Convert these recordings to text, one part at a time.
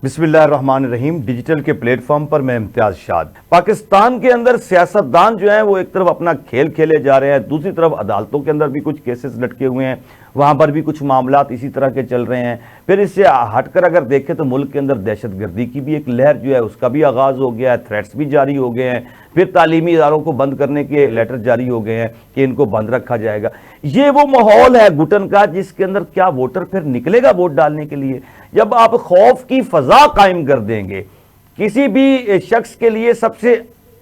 بسم اللہ الرحمن الرحیم۔ ڈیجیٹل کے پلیٹ فارم پر میں امتیاز شاد۔ پاکستان کے اندر سیاستدان جو ہیں وہ ایک طرف اپنا کھیل کھیلے جا رہے ہیں، دوسری طرف عدالتوں کے اندر بھی کچھ کیسز لٹکے ہوئے ہیں، وہاں پر بھی کچھ معاملات اسی طرح کے چل رہے ہیں۔ پھر اس سے ہٹ کر اگر دیکھیں تو ملک کے اندر دہشت گردی کی بھی ایک لہر جو ہے اس کا بھی آغاز ہو گیا ہے، تھریٹس بھی جاری ہو گئے ہیں، پھر تعلیمی اداروں کو بند کرنے کے لیٹر جاری ہو گئے ہیں کہ ان کو بند رکھا جائے گا۔ یہ وہ ماحول ہے گھٹن کا جس کے اندر کیا ووٹر پھر نکلے گا ووٹ ڈالنے کے لیے؟ جب آپ خوف کی فضا قائم کر دیں گے، کسی بھی شخص کے لیے سب سے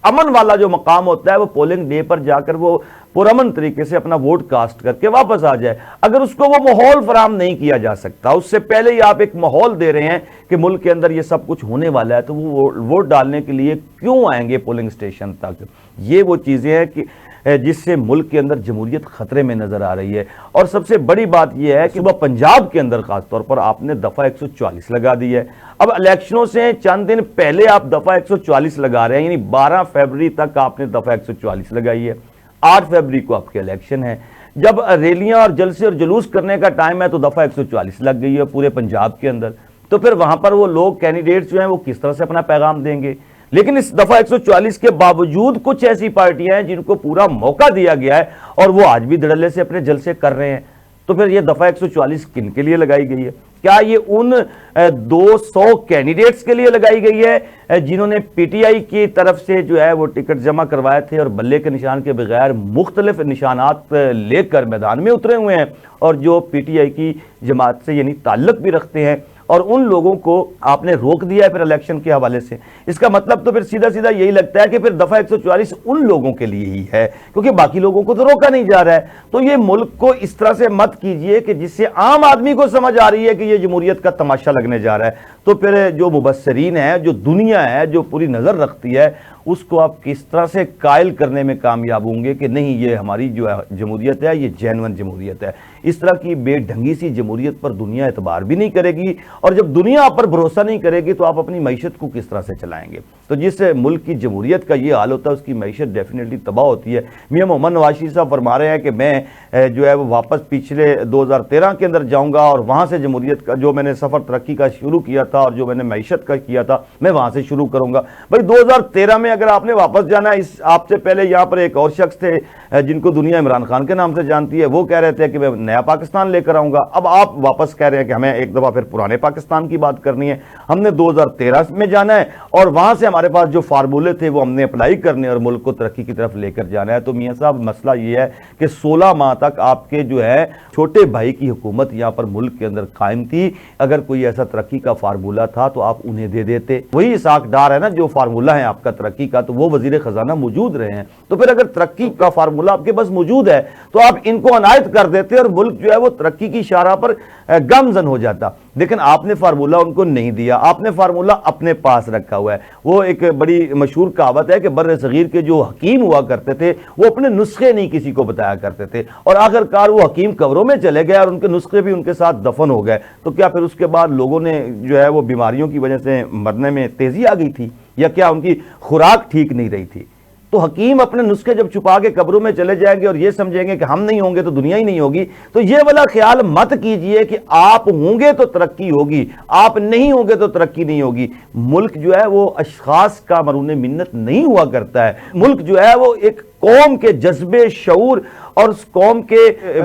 امن والا جو مقام ہوتا ہے وہ پولنگ ڈے پر جا کر وہ پرامن طریقے سے اپنا ووٹ کاسٹ کر کے واپس آ جائے۔ اگر اس کو وہ ماحول فراہم نہیں کیا جا سکتا، اس سے پہلے ہی آپ ایک ماحول دے رہے ہیں کہ ملک کے اندر یہ سب کچھ ہونے والا ہے، تو وہ ووٹ ڈالنے کے لیے کیوں آئیں گے پولنگ سٹیشن تک؟ یہ وہ چیزیں ہیں کہ جس سے ملک کے اندر جمہوریت خطرے میں نظر آ رہی ہے۔ اور سب سے بڑی بات یہ ہے کہ پنجاب کے اندر خاص طور پر آپ نے دفعہ 144 لگا دی ہے۔ اب الیکشنوں سے چند دن پہلے آپ دفعہ 144 لگا رہے ہیں، یعنی 12 فروری تک آپ نے دفعہ 144 لگائی ہے، 8 فروری کو آپ کے الیکشن ہے۔ جب ریلیاں اور جلسے اور جلوس کرنے کا ٹائم ہے تو دفعہ 144 لگ گئی ہے پورے پنجاب کے اندر، تو پھر وہاں پر وہ لوگ کینڈیڈیٹس جو ہیں وہ کس طرح سے اپنا پیغام دیں گے؟ لیکن اس دفعہ 144 کے باوجود کچھ ایسی پارٹیاں ہیں جن کو پورا موقع دیا گیا ہے اور وہ آج بھی دھڑلے سے اپنے جلسے کر رہے ہیں۔ تو پھر یہ دفعہ 144 کن کے لیے لگائی گئی ہے؟ کیا یہ ان 200 کینڈیڈیٹس کے لیے لگائی گئی ہے جنہوں نے پی ٹی آئی کی طرف سے جو ہے وہ ٹکٹ جمع کروائے تھے اور بلے کے نشان کے بغیر مختلف نشانات لے کر میدان میں اترے ہوئے ہیں اور جو پی ٹی آئی کی جماعت سے یعنی تعلق بھی رکھتے ہیں، اور ان لوگوں کو آپ نے روک دیا ہے پھر الیکشن کے حوالے سے؟ اس کا مطلب تو پھر سیدھا سیدھا یہی لگتا ہے کہ پھر دفعہ 144 ان لوگوں کے لیے ہی ہے کیونکہ باقی لوگوں کو تو روکا نہیں جا رہا ہے۔ تو یہ ملک کو اس طرح سے مت کیجئے کہ جس سے عام آدمی کو سمجھ آ رہی ہے کہ یہ جمہوریت کا تماشا لگنے جا رہا ہے، تو پھر جو مبصرین ہیں، جو دنیا ہے، جو پوری نظر رکھتی ہے، اس کو آپ کس طرح سے قائل کرنے میں کامیاب ہوں گے کہ نہیں یہ ہماری جو جمہوریت ہے یہ جینون جمہوریت ہے؟ اس طرح کی بے ڈھنگی سی جمہوریت پر دنیا اعتبار بھی نہیں کرے گی، اور جب دنیا آپ پر بھروسہ نہیں کرے گی تو آپ اپنی معیشت کو کس طرح سے چلائیں گے؟ تو جس ملک کی جمہوریت کا یہ حال ہوتا ہے اس کی معیشت ڈیفینیٹلی تباہ ہوتی ہے۔ میاں محمد نواز شریف صاحب فرما رہے ہیں کہ میں جو ہے وہ واپس پچھلے 2013 کے اندر جاؤں گا اور وہاں سے جمہوریت کا جو میں نے سفر ترقی کا شروع کیا تھا اور جو میں نے معیشت کا کیا تھا میں وہاں سے شروع کروں گا۔ بھائی 2013 میں اگر آپ نے واپس جانا ہے، آپ سے پہلے یہاں پر ایک اور شخص تھے جن کو دنیا عمران خان کے نام سے جانتی ہے، وہ کہہ رہے تھے کہ میں نیا پاکستان لے کر آؤں گا۔ اب آپ واپس کہہ رہے ہیں کہ ہمیں ایک دفعہ پھر پرانے پاکستان کی بات کرنی ہے، ہم نے 2013 میں جانا ہے اور وہاں سے ہمارے پاس جو فارمولے تھے وہ ہم نے اپلائی کرنے اور ملک کو ترقی کی طرف لے کر جانا ہے۔ تو میاں صاحب مسئلہ یہ ہے کہ 16 ماہ تک آپ کے جو ہے چھوٹے بھائی کی حکومت یہاں پر ملک کے اندر قائم تھی، اگر کوئی ایسا ترقی کا فارمولہ تھا تو آپ انہیں دے دیتے۔ وہی اسحاق ڈار ہے نا جو فارمولہ ہے آپ کا ترقی کا، تو وہ وزیر خزانہ موجود رہے ہیں، تو پھر اگر ترقی کا فارمولہ آپ کے پاس موجود ہے تو آپ ان کو عنایت کر دیتے اور ملک جو ہے وہ ترقی کی شارہ پر گامزن ہو جاتا۔ لیکن آپ نے فارمولہ ان کو نہیں دیا، آپ نے فارمولہ اپنے پاس رکھا ہوا ہے۔ وہ ایک بڑی مشہور کہاوت ہے کہ بر صغیر کے جو حکیم ہوا کرتے تھے وہ اپنے نسخے نہیں کسی کو بتایا کرتے تھے، اور آخرکار وہ حکیم قبروں میں چلے گئے اور ان کے نسخے بھی ان کے ساتھ دفن ہو گئے۔ تو کیا پھر اس کے بعد لوگوں نے جو ہے وہ بیماریوں کی وجہ سے مرنے میں تیزی آ گئی تھی، یا کیا ان کی خوراک ٹھیک نہیں رہی تھی؟ تو حکیم اپنے نسخے جب چھپا کے قبروں میں چلے جائیں گے اور یہ سمجھیں گے کہ ہم نہیں ہوں گے تو دنیا ہی نہیں ہوگی، تو یہ والا خیال مت کیجئے کہ آپ ہوں گے تو ترقی ہوگی، آپ نہیں ہوں گے تو ترقی نہیں ہوگی۔ ملک جو ہے وہ اشخاص کا مرہون منت نہیں ہوا کرتا ہے، ملک جو ہے وہ ایک قوم کے جذبے، شعور اور اس قوم کے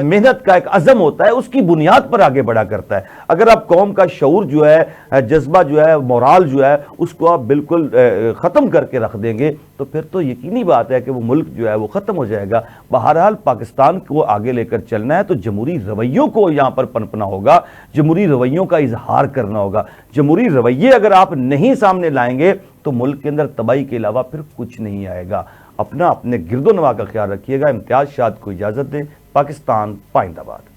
محنت کا ایک عزم ہوتا ہے، اس کی بنیاد پر آگے بڑھا کرتا ہے۔ اگر آپ قوم کا شعور جو ہے، جذبہ جو ہے، مورال جو ہے، اس کو آپ بالکل ختم کر کے رکھ دیں گے تو پھر تو یقینی بات ہے کہ وہ ملک جو ہے وہ ختم ہو جائے گا۔ بہرحال پاکستان کو آگے لے کر چلنا ہے تو جمہوری رویوں کو یہاں پر پنپنا ہوگا، جمہوری رویوں کا اظہار کرنا ہوگا۔ جمہوری رویے اگر آپ نہیں سامنے لائیں گے تو ملک کے اندر تباہی کے علاوہ پھر کچھ نہیں آئے گا۔ اپنے گرد و نواح کا خیال رکھیے گا۔ امتیاز شاد کو اجازت دیں۔ پاکستان پائندہ باد۔